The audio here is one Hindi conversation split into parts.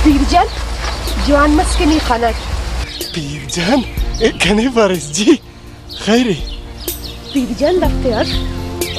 पीरजान जवान मस्कनी खाना पीरजान कने बारिश जी खैरी पीरजान लगते यार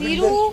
पीरू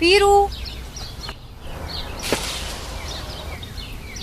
पीरू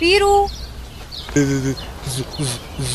पीरू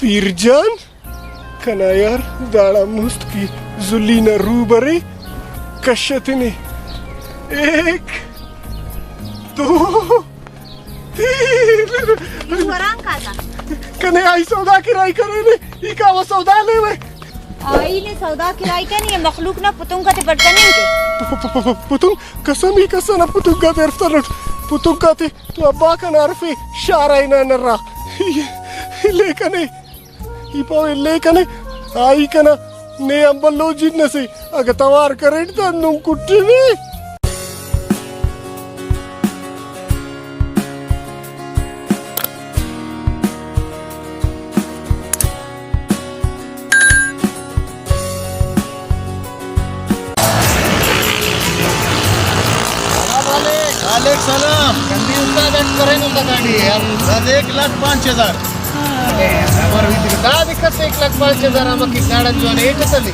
पीरजान कना यार दाड़ा मुस्त की जुलीना रूबरे कशतने एक दो तीन वरान काजा कने आई सौदा किराई करे ने ई का वो सौदा ले वे आई ने सौदा किराई का नहीं मखलूक ना पुतुंग का ते बर्तन के पुतुंग कसमी कसना पुतुंग का तरफ पुतुंग का ते तो अब्बा का नारफे शाराई ना नरा लेकने ಈ ಪಾವ ಲೇಖನೆ ಆಯಿಕನ ನೇ ಅಂಬಲ್ಲೋ ಜಿನ್ನಸೆ ಆಗ ತವಾರ್ ಕರೆಂಟ್ ತಂದು ಕುಟ್ಟಿನಿ सलाम कंदी उस्ताद करें ना गाड़ी यार 1,05,000 दिक्कत 1,05,000 आमकी गाड़ा जो है एक चली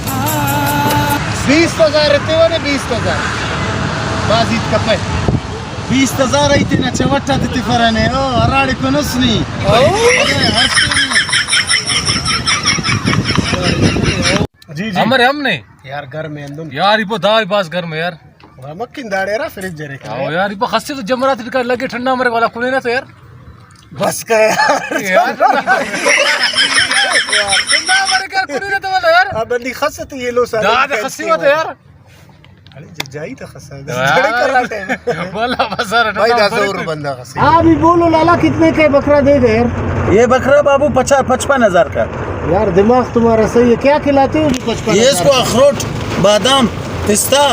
20,000 रहते हो ने 20,000 बाजीत का पे 20,000 आई ना चवट्टा देती फराने ओ अराड़ी को नसनी जी जी हमारे हमने यार घर में अंदर यार इपो दाई पास घर में यार मक्खी दाड़े रा फ्रिज जरे का आओ यार इपो खस्सी तो जमरात का लगे ठंडा हमारे वाला कुने ना तो यार बस का यार ठंडा हमारे घर कुने ना तो वाला यार अब बंदी खसत ये लो सारे दादा खस्सी मत यार अरे जाई तो खसा जड़े कराटे वाला बाजार भाई 10 बंदा खसी अभी बोलो लाला कितने का बकरा दे दे यार ये बकरा बाबू 55,000 का यार दिमाग तुम्हारा सही है क्या खिलाते हो 55,000 ये इसको अखरोट बादाम पिस्ता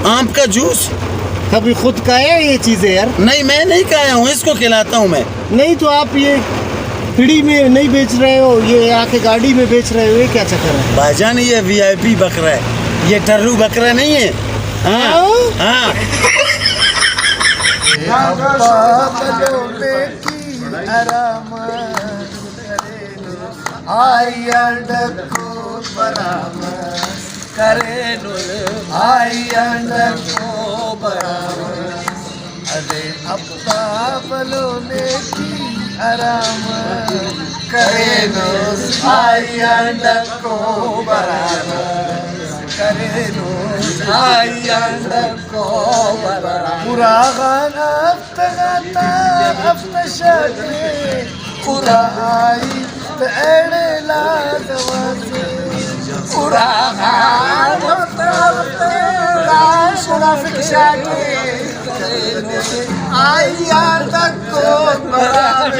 आम का जूस कभी खुद खाया ये चीजें यार नहीं मैं नहीं खाया हूँ इसको खिलाता हूँ मैं नहीं तो आप ये पीढ़ी में नहीं बेच रहे हो ये आके गाड़ी में बेच रहे हो ये क्या चक्कर है भाईजान ये VIP बकरा है ये टर्रू बकरा नहीं है हाँ हाँ अरे अब्बा बलोने की आराम करे नो आई अंडक को बराबर करे नो आई अंडक को बराबर पूरा गाना अफ्तगाता अफ्तशाते पूरा आई तेरे लाजवासे पूरा गाना अफ्तगाता मुनाफिक शाके आई अंडक को बराबर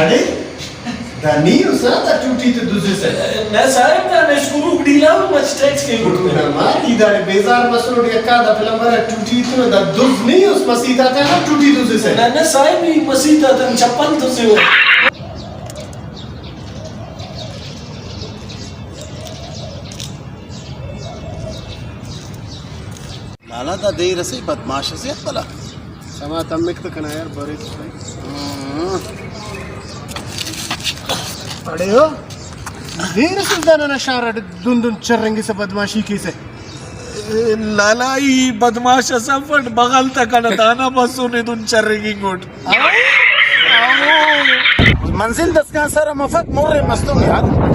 अरे दानी उसा ता टूटी तो दूसरे से मैं साहब का नशकुरू डीला मच टैक्स के गुड ना मार इधर बेजार मसलो दिया का दा फिल्म पर टूटी तो दा दुज नहीं उस मसीदा था ना टूटी दूसरे से ना साहब भी मसीदा तन छप्पन तो से हो लाला दा दे रसी बदमाश से पला समा तमिक तो कना यार बरे अरे हो देर सुल्ताना ना शार दुन दुन चरंगी से बदमाशी की से लालाई बदमाश असा पण बघाल तक दाना बसून इथून चर्रेगी गोट मंजिल दसका सर मफत मोरे मस्तों यार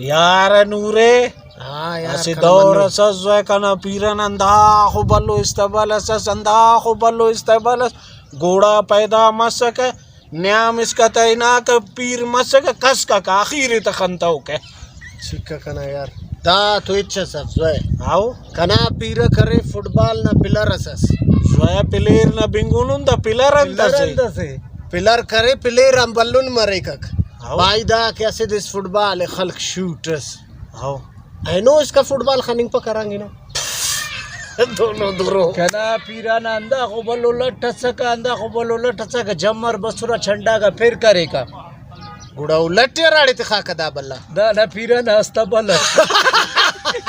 यार नूरे असे दौर असं जोय का ना पीरन अंधा हो बल्लो इस्तबल असं अंधा हो बल्लो इस्तबल घोड़ा पैदा मसक न्याम इसका तैना का पीर मसक कस का आखिर तखनता हो के चिक्का कना यार दा तो इच्छा सब जोय आओ कना पीर करे फुटबॉल ना पिलर असस जोया पिलेर ना बिंगुनुन दा पिलर अंता से पिलर करे पिलेर हम बल्लून मरे कक आओ बायदा कैसे दिस फुटबॉल खल्क शूटर्स आओ आई नो इसका फुटबॉल खनिंग पर करांगे ना दोनों दूरों कना पीराना अंधा को बल्लो लटसक अंधा को बल्लो लटसक जमर बसुरा छंडा का फिर करेगा गुड़ा उलटे राड़े ते खा कदा बल्ला ना पीराना हस्ता बल